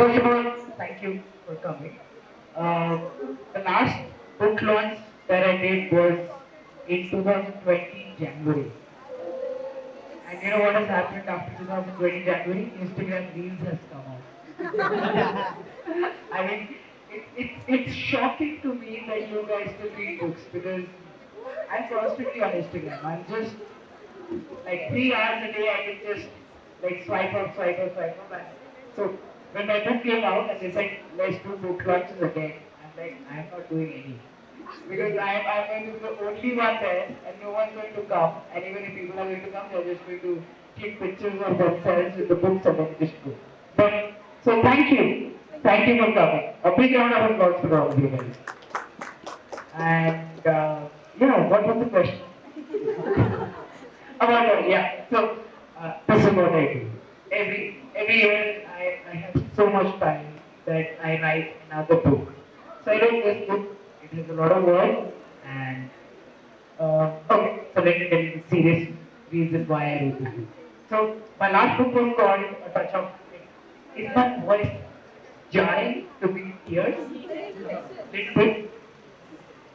First of all, thank you for coming. Uh, the last book launch that I did was in 2020 January. And you know what has happened after 2020 January? Instagram Reels has come out. I mean, it's shocking to me that you guys still read books because I'm constantly on Instagram. I'm just like 3 hours a day I can just like swipe up. And so when my book came out and they said let's do book launches again, I'm like I'm not doing any because I'm going to be the only one there and no one's going to come. And even if people are going to come, they're just going to click pictures of themselves with the books and then just go. But so thank you for coming. A big round of applause for all of you guys. And what was the question? Yeah. So this is what I do. Every year I have so much time that I write another book. So I wrote this book. It has a lot of work and okay. So let me tell you the serious reason why I wrote this book. So my last book was called A Touch of. Is my voice jarring to be tears? Little bit.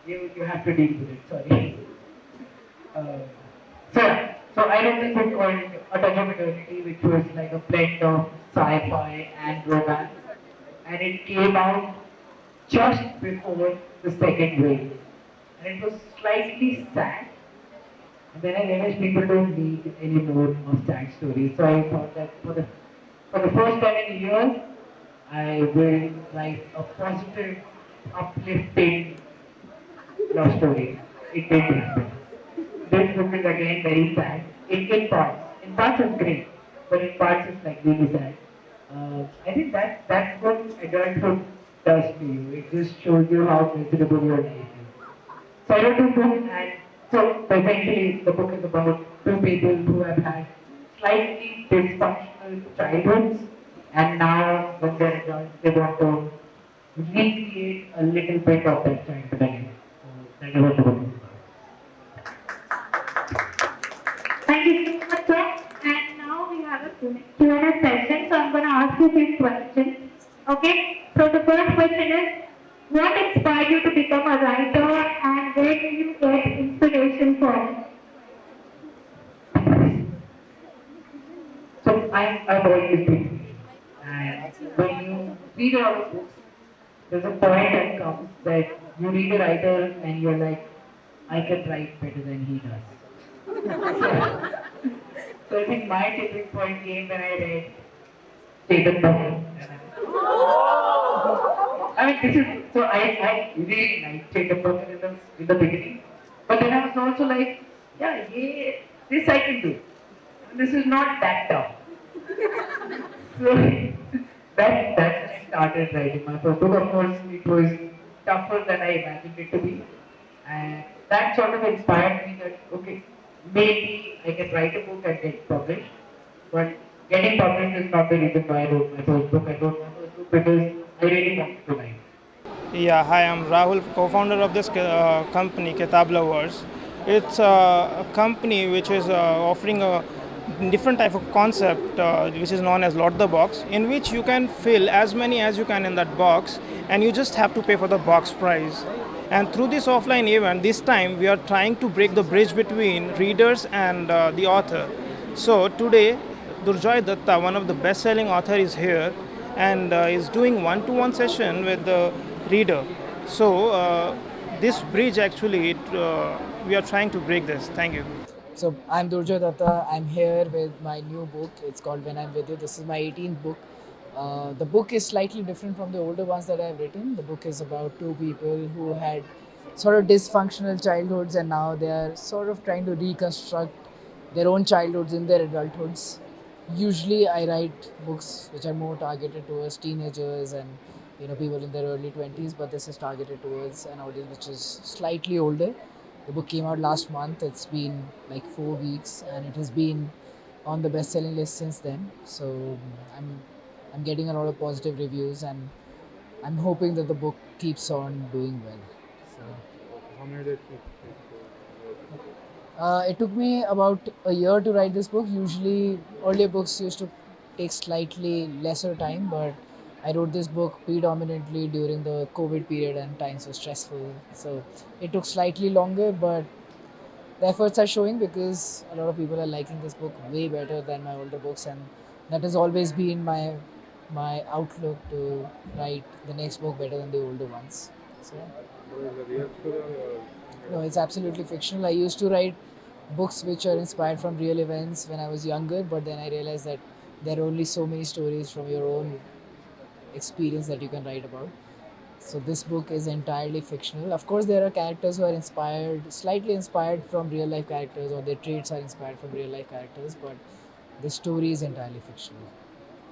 You have to deal with it. Sorry. Uh, so I wrote this book called A Touch of Eternity, which was like a blend of sci-fi and romance, and it came out just before the second wave, and it was slightly sad. And then I realized people don't need any more of sad stories, so I thought that for the first time in years, I will write a positive, uplifting love story. It didn't happen. This book is again very sad. In parts. In parts it's great, but in parts it's like really sad. I think that's what adulthood does to you. It just shows you how miserable your life is. So I wrote this book and so essentially the book is about two people who have had slightly dysfunctional childhoods and now when they're adults they want to recreate a little bit of that childhood again. So that is what the book is about. Thank you so much, sir. And now we have a Q&A session. So I'm going to ask you a few questions. Okay. So the first question is, what inspired you to become a writer, and where do you get inspiration from? So I've always been, and when you read a lot of books, there's a point that comes that you read a writer and you're like, I can write better than he does. So I think my tipping point came when I read Chetan Bhagat. I mean, this is so I really liked Chetan Bhagat in the beginning, but then I was also like, yeah, this I can do. This is not that tough. So that's when I started writing my first book. Of course, it was tougher than I imagined it to be, and that sort of inspired me that okay, maybe I can write a book and get published. But getting published is not the reason why I wrote my first book. I wrote my first book because I really wanted to write. Yeah, hi, I'm Rahul, co-founder of this company, Kitab Lovers. It's a company which is offering a different type of concept, which is known as Lot the Box, in which you can fill as many as you can in that box, and you just have to pay for the box price. And through this offline event, this time we are trying to break the bridge between readers and the author. So today, Durjoy Datta, one of the best-selling author, is here and is doing one-to-one session with the reader. So this bridge actually, we are trying to break this. Thank you. So I'm Durjoy Datta. I'm here with my new book. It's called When I'm With You. This is my 18th book. The book is slightly different from the older ones that I've written. The book is about two people who had sort of dysfunctional childhoods and now they are sort of trying to reconstruct their own childhoods in their adulthoods. Usually I write books which are more targeted towards teenagers and people in their early 20s, but this is targeted towards an audience which is slightly older. The book came out last month. It's been like 4 weeks and it has been on the best-selling list since then. So I'm getting a lot of positive reviews and I'm hoping that the book keeps on doing well. So, how many days it took me about a year to write this book. Usually earlier books used to take slightly lesser time, but I wrote this book predominantly during the COVID period and times were stressful. So it took slightly longer, but the efforts are showing because a lot of people are liking this book way better than my older books, and that has always been my outlook to write the next book better than the older ones. So no, it's absolutely fictional. I used to write books which are inspired from real events when I was younger, but then I realized that there are only so many stories from your own experience that you can write about. So this book is entirely fictional. Of course, there are characters who are inspired, slightly inspired from real life characters, or their traits are inspired from real life characters, but the story is entirely fictional.